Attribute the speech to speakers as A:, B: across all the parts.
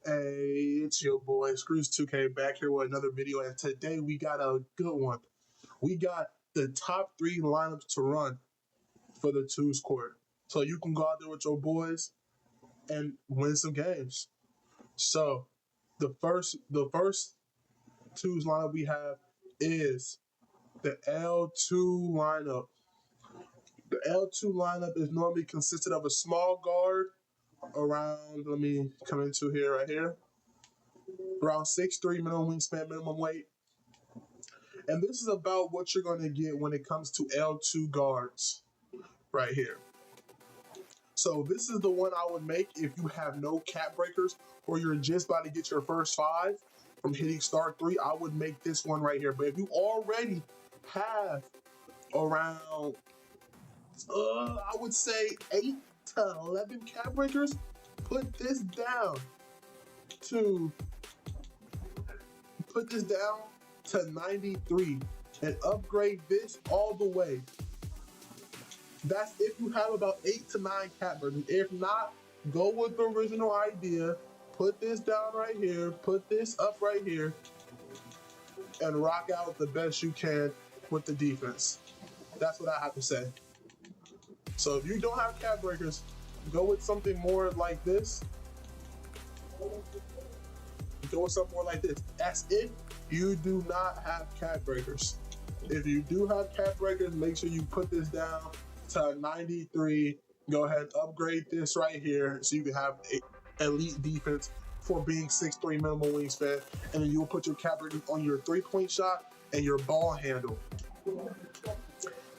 A: Hey, it's your boy STEEZO back here with another video, and today we got a good one. We got the top 3 lineups to run for the twos court, so you can go out there with your boys and win some games. So the first twos lineup we have is the L2 lineup. The L2 lineup is normally consisted of a small guard around. Let me come into here right here. Around 6'3", minimum wingspan, minimum weight. And this is about what you're going to get when it comes to L2 guards right here. So this is the one I would make if you have no cap breakers or you're just about to get your first 5 from hitting start 3. I would make this one right here. But if you already have around, I would say 8 to 11 cap breakers, put this down to 93 and upgrade this all the way. That's if you have about 8 to 9 cap breakers. If not, go with the original idea. Put this down right here, put this up right here, and rock out the best you can with the defense. That's what I have to say. So if you don't have cap breakers, go with something more like this. Go with something more like this. That's if you do not have cap breakers. If you do have cap breakers, make sure you put this down to 93. Go ahead and upgrade this right here so you can have elite defense for being 6'3" minimum wingspan, and then you'll put your cap breakers on your 3-point shot and your ball handle.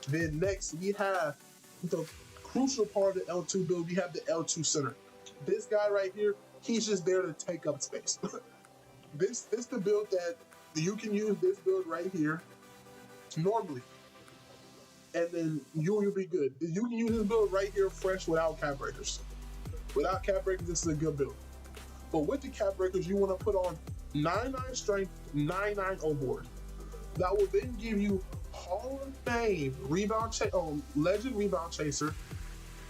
A: Then next we have the crucial part of the L2 build. We have the L2 center. This guy right here, he's just there to take up space. This the build that you can use. This build right here normally, and then you'll be good. You can use this build right here fresh without cap breakers. Without cap breakers, this is a good build. But with the cap breakers, you want to put on 99 strength, 99 board. That will then give you Hall of Fame legend rebound chaser,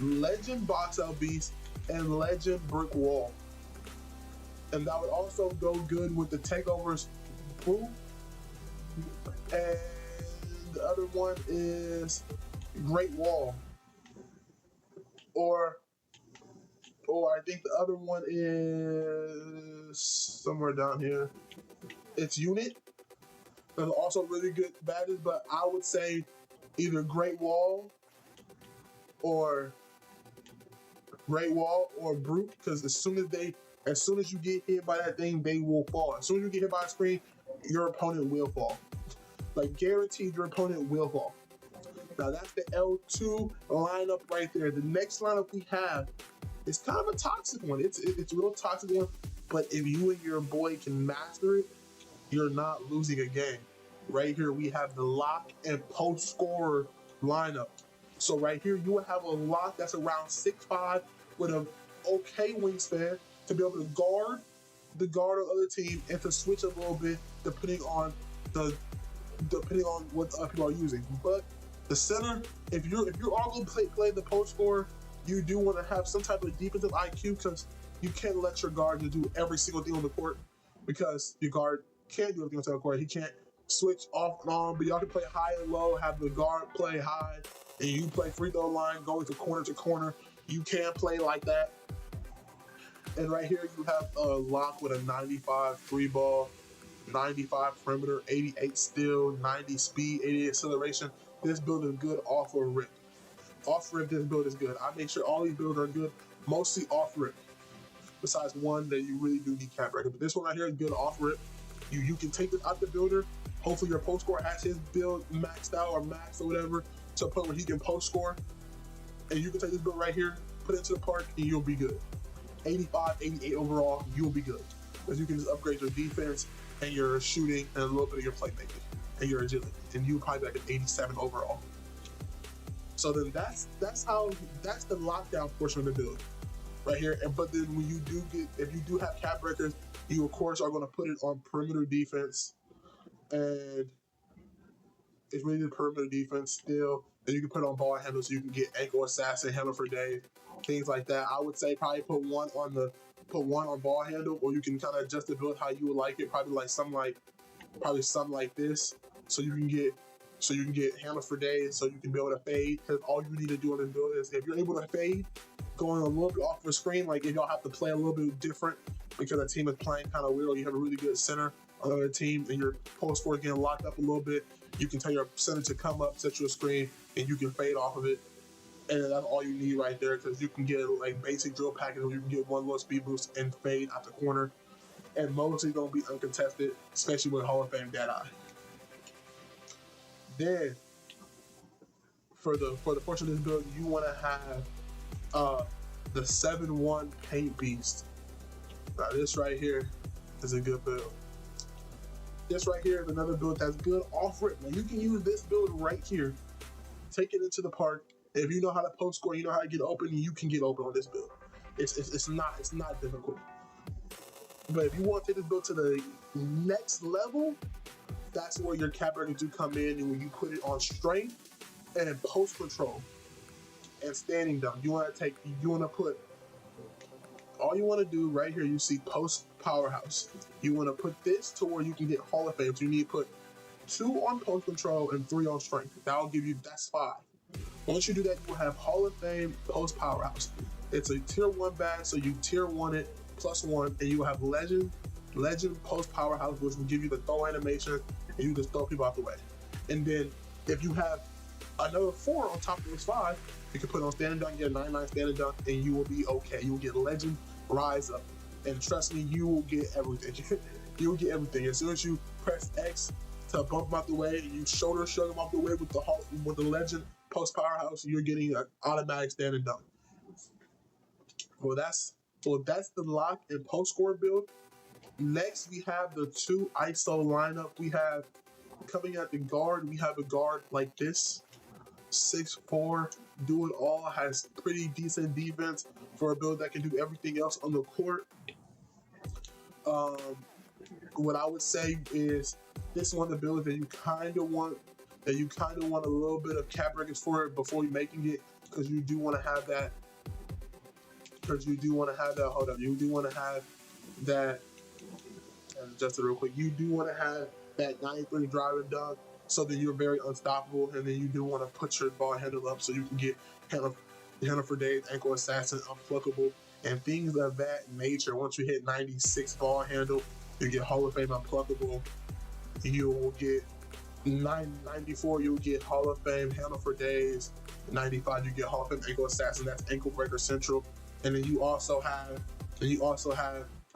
A: legend box out beast, and legend brick wall. And that would also go good with the takeovers proof. And the other one is Great Wall. Or I think the other one is somewhere down here. It's Unit. Those are also really good badges, but I would say either Great Wall or Brute, because as soon as you get hit by that thing, they will fall. As soon as you get hit by a screen, your opponent will fall. Like, guaranteed, your opponent will fall. Now, that's the L2 lineup right there. The next lineup we have is kind of a toxic one. It's a real toxic one, but if you and your boy can master it, you're not losing a game. Right here, we have the lock and post scorer lineup. So right here, you will have a lock that's around 6'5" with an okay wingspan to be able to guard the guard of the other team and to switch a little bit depending on what people are using. But the center, if you're all going to play the post scorer, you do want to have some type of defensive IQ, because you can't let your guard do every single thing on the court, because your guard can't do everything on the court. He can't switch off and on, but y'all can play high and low, have the guard play high, and you play free throw line, going to corner. You can play like that. And right here, you have a lock with a 95 free ball, 95 perimeter, 88 steal, 90 speed, 88 acceleration. This build is good off of rip. Off rip, this build is good. I make sure all these builds are good, mostly off rip. Besides one that you really do need cap breaker. But this one right here is good off rip. You can take this out the builder. Hopefully your post scorer has his build maxed out or maxed or whatever to a point where he can post score. And you can take this build right here, put it into the park, and you'll be good. 85, 88 overall, you'll be good. Because you can just upgrade your defense and your shooting and a little bit of your playmaking and your agility. And you'll probably be like an 87 overall. So then that's the lockdown portion of the build right here. But then when you if you do have cap breakers, you of course are going to put it on perimeter defense, and it's really the perimeter defense still. And you can put it on ball handle so you can get ankle assassin, handle for days, things like that. I would say probably put one on the put one on ball handle, or you can kind of adjust the build how you would like it. Probably something like this, so you can get hammer for days, so you can be able to fade. Because all you need to do on this build is if you're able to fade, going a little bit off the screen, like if y'all have to play a little bit different because the team is playing kind of weird, or you have a really good center on the other team and your post score is getting locked up a little bit, you can tell your center to come up, set your screen, and you can fade off of it. And that's all you need right there, because you can get like basic drill package where you can get one little speed boost and fade out the corner. And mostly gonna be uncontested, especially with Hall of Fame Deadeye. Then for the portion of this build, you want to have the 7-1 Paint Beast. Now this right here is a good build. This right here is another build that's good off rip. Now you can use this build right here, take it into the park. If you know how to post score, you know how to get open, you can get open on this build. It's not difficult. But if you want to take this build to the next level, that's where your cap breakers do come in, and when you put it on strength and post control and standing dunk, you want to put all you want to do right here. You see post powerhouse. You want to put this to where you can get Hall of Fame. So you need to put 2 on post control and 3 on strength. That's 5. Once you do that, you will have Hall of Fame post powerhouse. It's a tier 1 badge, so you tier 1 it +1, and you will have legend post powerhouse, which will give you the throw animation, and you just throw people out the way. And then if you have another 4 on top of this 5, you can put on standing dunk, get a 99 standing dunk, and you will be okay. You will get legend rise up, and trust me, you will get everything. You will get everything as soon as you press X to bump them out the way, and you shoulder shrug them out the way with the legend post powerhouse. You're getting an automatic standing dunk. Well, that's the lock and post score build. Next, we have the 2 ISO lineup. We have coming at the guard. We have a guard like this, 6'4", do it all, has pretty decent defense for a build that can do everything else on the court. What I would say is this is one of the builds that you kind of want a little bit of cap breakers for it before you're making it, because you do want to have that. Hold up. You do want to have that. Just real quick, you do want to have that 93 driving dunk, so that you're very unstoppable, and then you do want to put your ball handle up so you can get handle for days, ankle assassin, unpluckable, and things of that nature. Once you hit 96 ball handle, you get Hall of Fame unpluckable. You will get 94. You'll get Hall of Fame handle for days. 95. You get Hall of Fame ankle assassin. That's ankle breaker central. And then you also have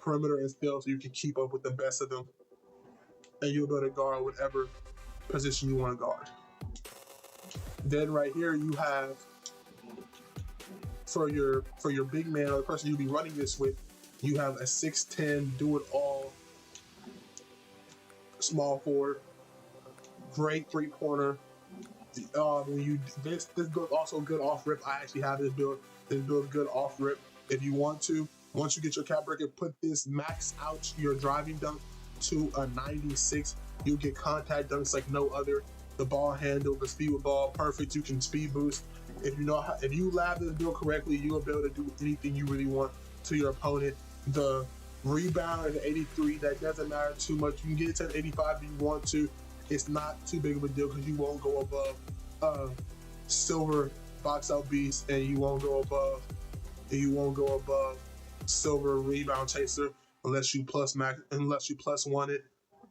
A: perimeter and steal, so you can keep up with the best of them, and you'll be able to guard whatever position you want to guard. Then right here you have for your big man, or the person you'll be running this with, you have a 6'10" do it all small forward, great 3-pointer. This build also good off rip. I actually have this build. This build good off rip. If you want to, once you get your cap breaker, put this max out your driving dunk to a 96. You'll get contact dunks like no other. The ball handle, the speed with ball, perfect. You can speed boost. If you lab this build correctly, you will be able to do anything you really want to your opponent. The rebound at 83, that doesn't matter too much. You can get it to an 85 if you want to. It's not too big of a deal because you won't go above silver box out beast, and you won't go above silver rebound chaser unless you plus one it,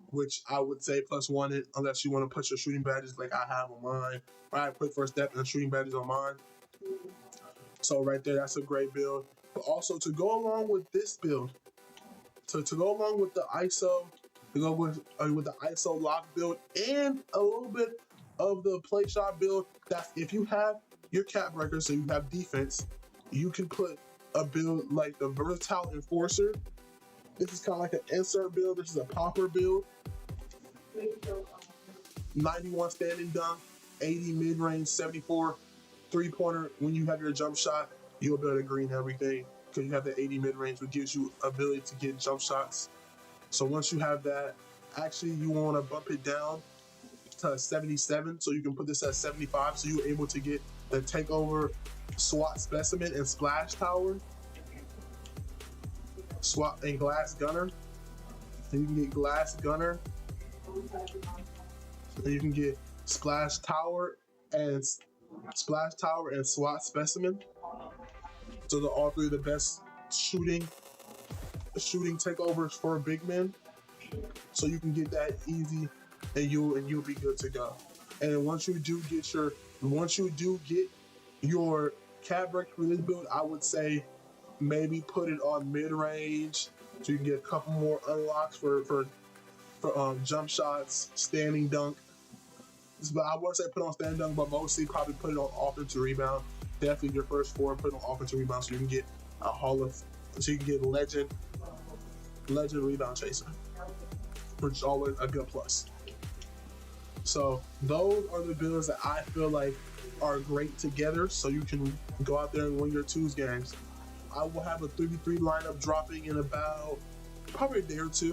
A: which I would say plus one it unless you want to put your shooting badges like I have on mine. I have quick first step and shooting badges on mine. So right there, that's a great build. But also to go along with this build, to go along with the ISO, to go with the ISO lock build and a little bit of the play shot build, that's if you have your cap breaker, so you have defense, you can put a build like the Versatile Enforcer. This is kind of like an insert build. This is a popper build. 91 standing dunk, 80 mid-range, 74 3-pointer. When you have your jump shot, you'll be able to green everything because you have the 80 mid-range, which gives you ability to get jump shots. So once you have that, actually you want to bump it down to 77, so you can put this at 75, so you're able to get the takeover, SWAT specimen, and splash tower. swap and glass gunner. So you can get glass gunner. So you can get splash tower and SWAT specimen. So they're all three of the best shooting takeovers for big men. So you can get that easy, and you'll be good to go. And once you do get your cap break for this build, I would say maybe put it on mid range so you can get a couple more unlocks for jump shots, standing dunk. But I wouldn't say put on standing dunk, but mostly probably put it on offensive rebound. Definitely your first four, put it on offensive rebound so you can get legend rebound chaser, which is always a good plus. So those are the builds that I feel like are great together, so you can go out there and win your twos games. I will have a 3v3 lineup dropping in about probably a day or two.